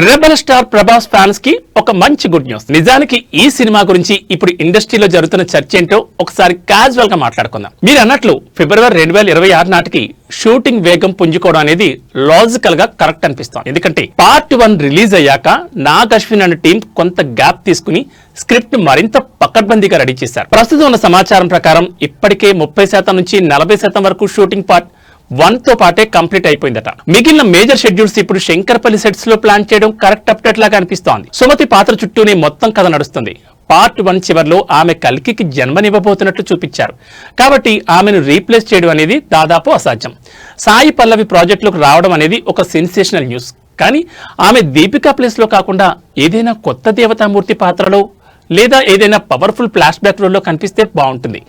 Rebel star Prabhas fans కి ఒక మంచి గుడ్ న్యూస్. నిజానికి ఈ సినిమా గురించి ఇప్పుడు ఇండస్ట్రీలో జరుగుతున్న చర్చ ఏంటో ఒకసారి క్యాజువల్ గా మాట్లాడుకుందాం. మీరు అన్నట్లు ఫిబ్రవరి 2026 నాటికి షూటింగ్ వేగం పుంజుకోవడం అనేది లాజికల్ గా కరెక్ట్ అనిపిస్తుంది. ఎందుకంటే పార్ట్ 1 రిలీజ్ అయ్యాక నాగ్ అశ్విన్ అనే టీం కొంత గ్యాప్ తీసుకుని స్క్రిప్ట్ మరింత పకడ్బందీగా రెడీ చేశారు. ప్రస్తుతం ఉన్న సమాచారం ప్రకారం ఇప్పటికే 30% నుంచి 40% వరకు షూటింగ్ పార్ట్ 1 తో పాటే కంప్లీట్ అయిపోయిందట. మిగిలిన మేజర్ షెడ్యూల్స్ ఇప్పుడు శంకర్పల్లి సెట్స్ లో ప్లాన్ చేయడం కరెక్ట్ అప్డేట్ లాగా అనిపిస్తోంది. సుమతి పాత్ర చుట్టూనే మొత్తం కథ నడుస్తుంది. పార్ట్ 1 చివరిలో ఆమె కల్కికి జన్మనివ్వబోతున్నట్లు చూపించారు. కాబట్టి ఆమెను రీప్లేస్ చేయడం అనేది దాదాపు అసాధ్యం. సాయి పల్లవి ప్రాజెక్టులకు రావడం అనేది ఒక సెన్సేషనల్ న్యూస్. కానీ ఆమె దీపికా ప్లేస్ లో కాకుండా ఏదైనా కొత్త దేవతామూర్తి పాత్రలో లేదా ఏదైనా పవర్ఫుల్ ఫ్లాష్ బ్యాక్ రోల్లో కనిపిస్తే బాగుంటుంది.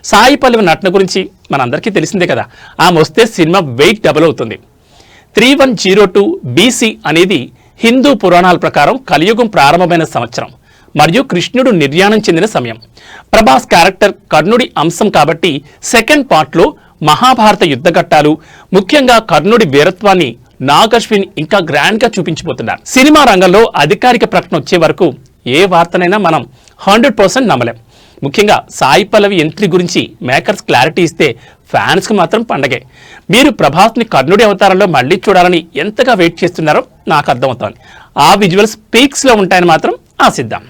సాయి పల్లవి నటన గురించి మనందరికీ తెలిసిందే కదా. ఆమె వస్తే సినిమా వెయిట్ డబుల్ అవుతుంది. 3102 BC అనేది హిందూ పురాణాల ప్రకారం కలియుగం ప్రారంభమైన సంవత్సరం మరియు కృష్ణుడు నిర్యాణం చెందిన సమయం. ప్రభాస్ క్యారెక్టర్ కర్ణుడి అంశం కాబట్టి సెకండ్ పార్ట్లో మహాభారత యుద్ధ ఘట్టాలు, ముఖ్యంగా కర్ణుడి వీరత్వాన్ని నాగ్ అశ్విన్ ఇంకా గ్రాండ్ గా చూపించబోతున్నారు. సినిమా రంగంలో అధికారిక ప్రకటన వచ్చే వరకు ఏ వార్తనైనా మనం 100% నమ్మలేం. ముఖ్యంగా సాయి పల్లవి ఎంట్రీ గురించి మేకర్స్ క్లారిటీ ఇస్తే ఫ్యాన్స్ కు మాత్రం పండగే. మీరు ప్రభాస్ ని కర్ణుడి అవతారంలో మళ్ళీ చూడాలని ఎంతగా వెయిట్ చేస్తున్నారో నాకు అర్థమవుతోంది. ఆ విజువల్స్ పీక్స్ లో ఉంటాయని మాత్రం ఆశిద్దాం.